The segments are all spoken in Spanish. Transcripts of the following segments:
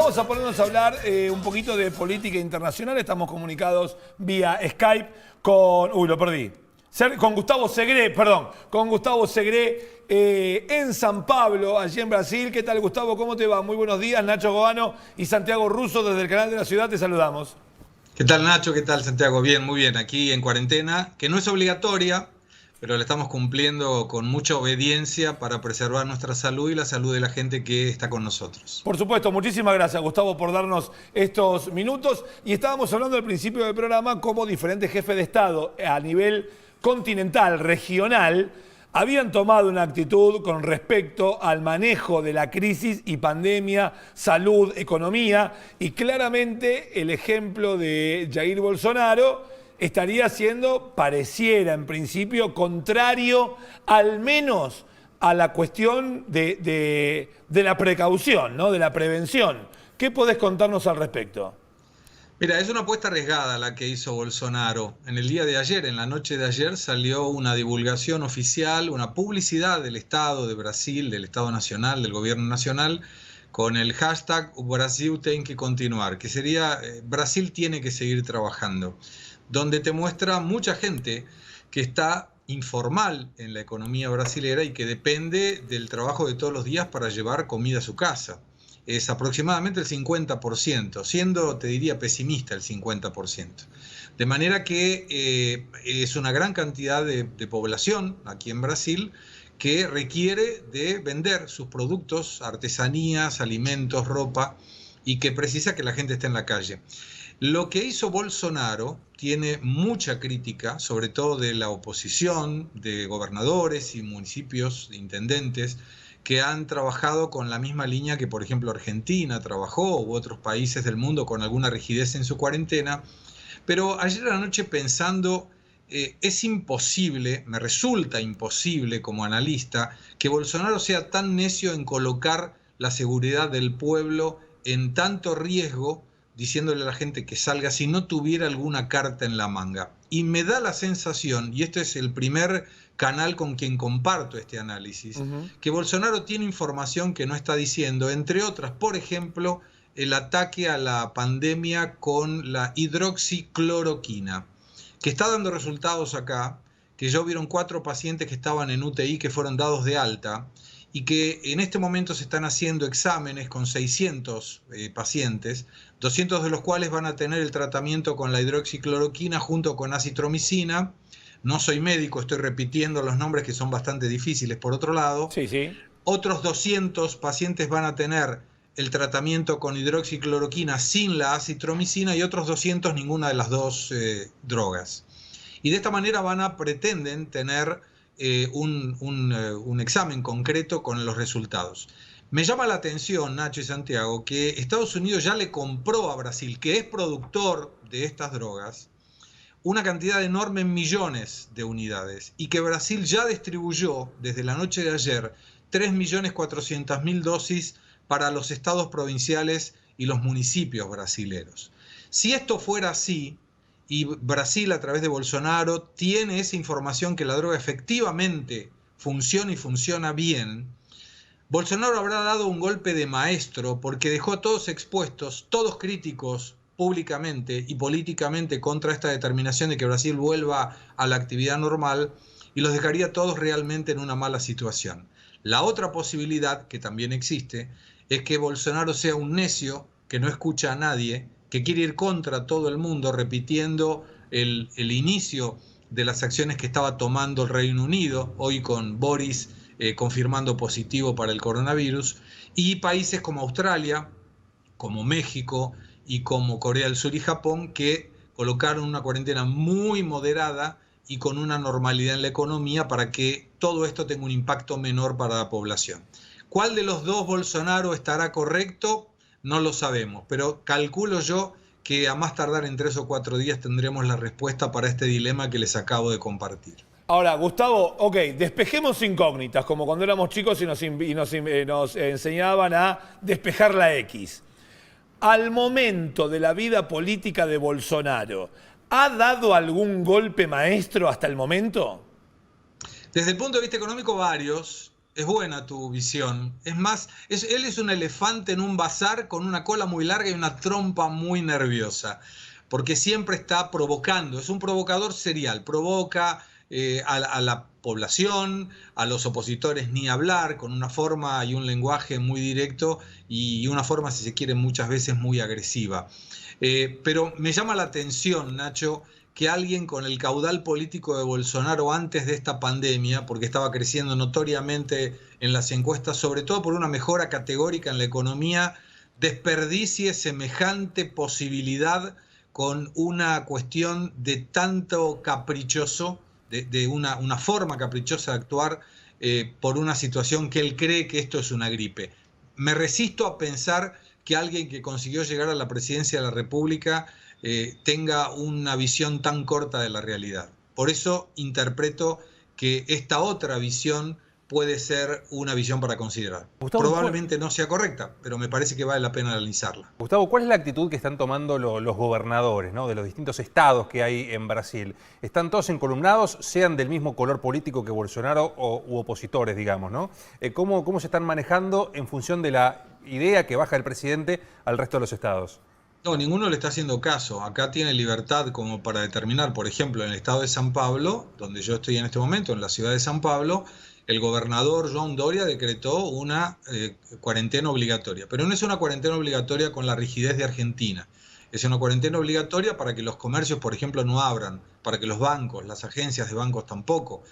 vamos a ponernos a hablar un poquito de política internacional. Estamos comunicados vía Skype con... Uy, lo perdí. Con Gustavo Segre, perdón. Con Gustavo Segre en San Pablo, allí en Brasil. ¿Qué tal, Gustavo? ¿Cómo te va? Muy buenos días. Nacho Goano y Santiago Russo desde el canal de la ciudad. Te saludamos. ¿Qué tal, Nacho? ¿Qué tal, Santiago? Bien, muy bien. Aquí en cuarentena, que no es obligatoria, pero la estamos cumpliendo con mucha obediencia para preservar nuestra salud y la salud de la gente que está con nosotros. Por supuesto, muchísimas gracias, Gustavo, por darnos estos minutos. Y estábamos hablando al principio del programa cómo diferentes jefes de Estado a nivel continental, regional, habían tomado una actitud con respecto al manejo de la crisis y pandemia, salud, economía, y claramente el ejemplo de Jair Bolsonaro estaría siendo, pareciera en principio, contrario al menos a la cuestión de la precaución, ¿no? De la prevención. ¿Qué podés contarnos al respecto? Mira, es una apuesta arriesgada la que hizo Bolsonaro. En el día de ayer, en la noche de ayer, salió una divulgación oficial, una publicidad del Estado de Brasil, del Estado Nacional, del Gobierno Nacional, con el hashtag Brasil tem que continuar, que sería Brasil tiene que seguir trabajando, donde te muestra mucha gente que está informal en la economía brasilera y que depende del trabajo de todos los días para llevar comida a su casa. Es aproximadamente el 50%, siendo, te diría, pesimista el 50%. De manera que es una gran cantidad de población aquí en Brasil que requiere de vender sus productos, artesanías, alimentos, ropa, y que precisa que la gente esté en la calle. Lo que hizo Bolsonaro tiene mucha crítica, sobre todo de la oposición, de gobernadores y municipios, de intendentes, que han trabajado con la misma línea que, por ejemplo, Argentina trabajó, u otros países del mundo con alguna rigidez en su cuarentena. Pero ayer a la noche pensando, es imposible, me resulta imposible como analista, que Bolsonaro sea tan necio en colocar la seguridad del pueblo en tanto riesgo, diciéndole a la gente que salga si no tuviera alguna carta en la manga. Y me da la sensación, y este es el primer canal con quien comparto este análisis, que Bolsonaro tiene información que no está diciendo, entre otras, por ejemplo, el ataque a la pandemia con la hidroxicloroquina, que está dando resultados acá, que ya hubieron 4 pacientes que estaban en UTI que fueron dados de alta, y que en este momento se están haciendo exámenes con 600 pacientes, 200 de los cuales van a tener el tratamiento con la hidroxicloroquina junto con acitromicina. No soy médico, estoy repitiendo los nombres que son bastante difíciles por otro lado. Sí, sí. Otros 200 pacientes van a tener el tratamiento con hidroxicloroquina sin la acitromicina y otros 200 ninguna de las dos drogas. Y de esta manera pretenden tener un examen concreto con los resultados. Me llama la atención, Nacho y Santiago, que Estados Unidos ya le compró a Brasil, que es productor de estas drogas, una cantidad enorme en millones de unidades, y que Brasil ya distribuyó desde la noche de ayer 3.400.000 dosis para los estados provinciales y los municipios brasileros. Si esto fuera así, y Brasil a través de Bolsonaro tiene esa información que la droga efectivamente funciona y funciona bien, Bolsonaro habrá dado un golpe de maestro porque dejó a todos expuestos, todos críticos públicamente y políticamente contra esta determinación de que Brasil vuelva a la actividad normal, y los dejaría todos realmente en una mala situación. La otra posibilidad, que también existe, es que Bolsonaro sea un necio que no escucha a nadie, que quiere ir contra todo el mundo, repitiendo el inicio de las acciones que estaba tomando el Reino Unido, hoy con Boris confirmando positivo para el coronavirus, y países como Australia, como México y como Corea del Sur y Japón, que colocaron una cuarentena muy moderada y con una normalidad en la economía para que todo esto tenga un impacto menor para la población. ¿Cuál de los dos Bolsonaro estará correcto? No lo sabemos, pero calculo yo que a más tardar en 3 o 4 días tendremos la respuesta para este dilema que les acabo de compartir. Ahora, Gustavo, ok, despejemos incógnitas, como cuando éramos chicos y nos enseñaban a despejar la X. Al momento de la vida política de Bolsonaro, ¿ha dado algún golpe maestro hasta el momento? Desde el punto de vista económico, varios. Es buena tu visión. Es más, él es un elefante en un bazar con una cola muy larga y una trompa muy nerviosa, porque siempre está provocando. Es un provocador serial. Provoca a la población, a los opositores ni hablar, con una forma y un lenguaje muy directo y una forma, si se quiere, muchas veces muy agresiva. Pero me llama la atención, Nacho, que alguien con el caudal político de Bolsonaro antes de esta pandemia, porque estaba creciendo notoriamente en las encuestas, sobre todo por una mejora categórica en la economía, desperdicie semejante posibilidad con una cuestión de tanto caprichoso, de una forma caprichosa de actuar por una situación que él cree que esto es una gripe. Me resisto a pensar que alguien que consiguió llegar a la presidencia de la República tenga una visión tan corta de la realidad. Por eso interpreto que esta otra visión puede ser una visión para considerar. Gustavo, Probablemente no sea correcta, pero me parece que vale la pena analizarla. Gustavo, ¿cuál es la actitud que están tomando los gobernadores, ¿no?, de los distintos estados que hay en Brasil? ¿Están todos encolumnados, sean del mismo color político que Bolsonaro u opositores, digamos, ¿no? ¿Cómo se están manejando en función de la idea que baja el presidente al resto de los estados? No, ninguno le está haciendo caso. Acá tiene libertad como para determinar, por ejemplo, en el estado de San Pablo, donde yo estoy en este momento, en la ciudad de San Pablo, el gobernador João Doria decretó una cuarentena obligatoria. Pero no es una cuarentena obligatoria con la rigidez de Argentina. Es una cuarentena obligatoria para que los comercios, por ejemplo, no abran, para que los bancos, las agencias de bancos tampoco.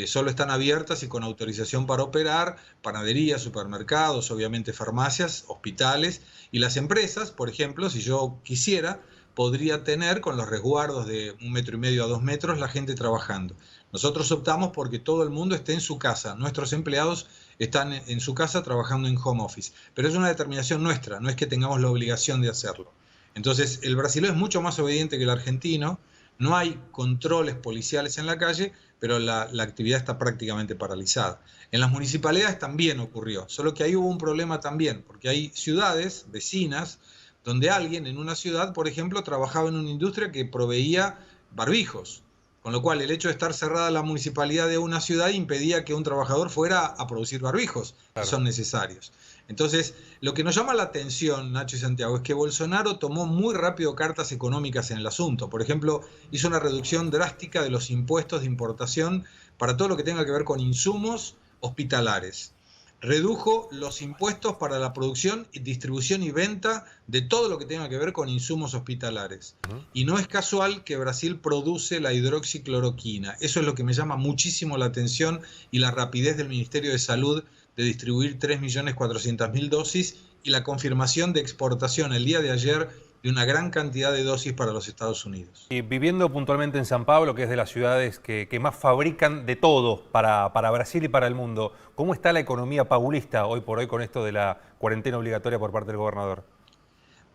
Solo están abiertas y con autorización para operar panaderías, supermercados, obviamente farmacias, hospitales y las empresas, por ejemplo, si yo quisiera, podría tener con los resguardos de 1,5 metros a 2 metros la gente trabajando. Nosotros optamos porque todo el mundo esté en su casa, nuestros empleados están en su casa trabajando en home office, pero es una determinación nuestra, no es que tengamos la obligación de hacerlo. Entonces, el brasileño es mucho más obediente que el argentino, no hay controles policiales en la calle, pero la actividad está prácticamente paralizada. En las municipalidades también ocurrió, solo que ahí hubo un problema también, porque hay ciudades vecinas donde alguien en una ciudad, por ejemplo, trabajaba en una industria que proveía barbijos, con lo cual el hecho de estar cerrada la municipalidad de una ciudad impedía que un trabajador fuera a producir barbijos, que son necesarios. Entonces, lo que nos llama la atención, Nacho y Santiago, es que Bolsonaro tomó muy rápido cartas económicas en el asunto. Por ejemplo, hizo una reducción drástica de los impuestos de importación para todo lo que tenga que ver con insumos hospitalares. Redujo los impuestos para la producción, distribución y venta de todo lo que tenga que ver con insumos hospitalares. Y no es casual que Brasil produce la hidroxicloroquina. Eso es lo que me llama muchísimo la atención y la rapidez del Ministerio de Salud de distribuir 3.400.000 dosis y la confirmación de exportación el día de ayer de una gran cantidad de dosis para los Estados Unidos. Y viviendo puntualmente en San Pablo, que es de las ciudades que más fabrican de todo para Brasil y para el mundo, ¿cómo está la economía paulista hoy por hoy con esto de la cuarentena obligatoria por parte del gobernador?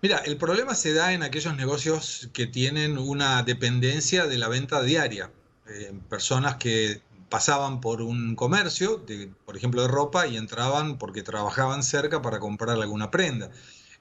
Mira, el problema se da en aquellos negocios que tienen una dependencia de la venta diaria. Personas que pasaban por un comercio, por ejemplo de ropa, y entraban porque trabajaban cerca para comprar alguna prenda.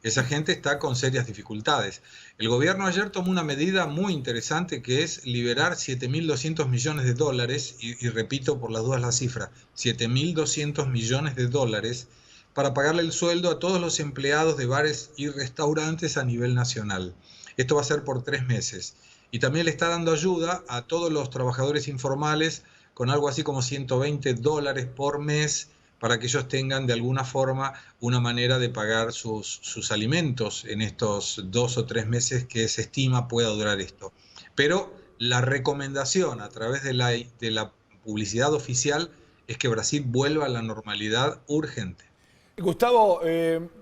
Esa gente está con serias dificultades. El gobierno ayer tomó una medida muy interesante que es liberar 7.200 millones de dólares, y repito por las dudas la cifra, 7.200 millones de dólares para pagarle el sueldo a todos los empleados de bares y restaurantes a nivel nacional. Esto va a ser por 3 meses. Y también le está dando ayuda a todos los trabajadores informales con algo así como $120 por mes para que ellos tengan de alguna forma una manera de pagar sus alimentos en estos 2 o 3 meses que se estima pueda durar esto. Pero la recomendación a través de la publicidad oficial es que Brasil vuelva a la normalidad urgente. Gustavo,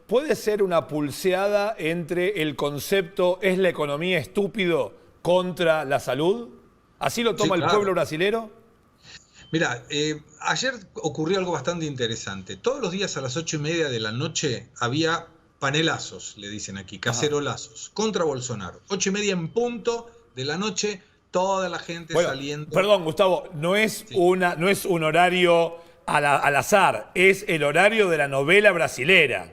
¿puede ser una pulseada entre el concepto ¿es la economía estúpido contra la salud? ¿Así lo toma el pueblo brasilero? Mira, ayer ocurrió algo bastante interesante. Todos los días a las 8:30 de la noche había panelazos, le dicen aquí, cacerolazos, contra Bolsonaro. 8:30 en punto de la noche, toda la gente saliendo. Perdón, Gustavo, no es un horario al azar, es el horario de la novela brasilera.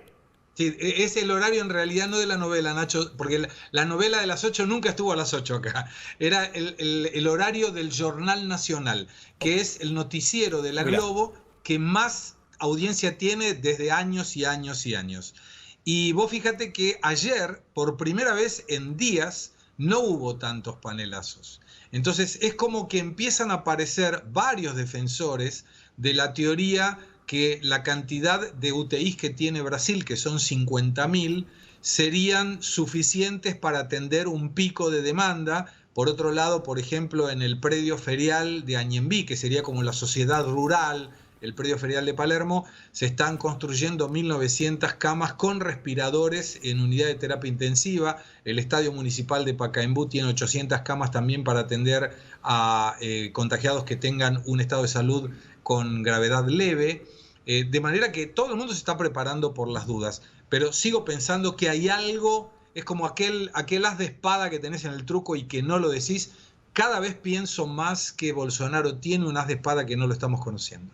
Sí, es el horario en realidad no de la novela, Nacho, porque la novela de las 8 nunca estuvo a las 8 acá. Era el horario del Jornal Nacional, que es el noticiero de la Globo que más audiencia tiene desde años y años y años. Y vos fíjate que ayer, por primera vez en días, no hubo tantos panelazos. Entonces es como que empiezan a aparecer varios defensores de la teoría que la cantidad de UTIs que tiene Brasil, que son 50.000, serían suficientes para atender un pico de demanda. Por otro lado, por ejemplo, en el predio ferial de Anhembi, que sería como la sociedad rural, el predio ferial de Palermo, se están construyendo 1.900 camas con respiradores en unidad de terapia intensiva. El estadio municipal de Pacaembu tiene 800 camas también para atender a contagiados que tengan un estado de salud con gravedad leve. De manera que todo el mundo se está preparando por las dudas. Pero sigo pensando que hay algo, es como aquel as de espada que tenés en el truco y que no lo decís. Cada vez pienso más que Bolsonaro tiene un as de espada que no lo estamos conociendo.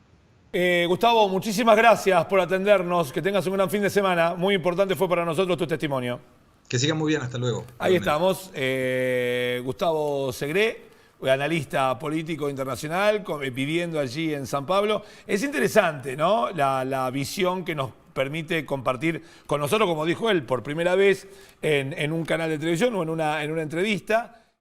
Gustavo, muchísimas gracias por atendernos. Que tengas un gran fin de semana. Muy importante fue para nosotros tu testimonio. Que sigan muy bien, hasta luego. Ahí estamos. Gustavo Segré, analista político internacional, viviendo allí en San Pablo. Es interesante, ¿no? La visión que nos permite compartir con nosotros, como dijo él, por primera vez en un canal de televisión o en una entrevista.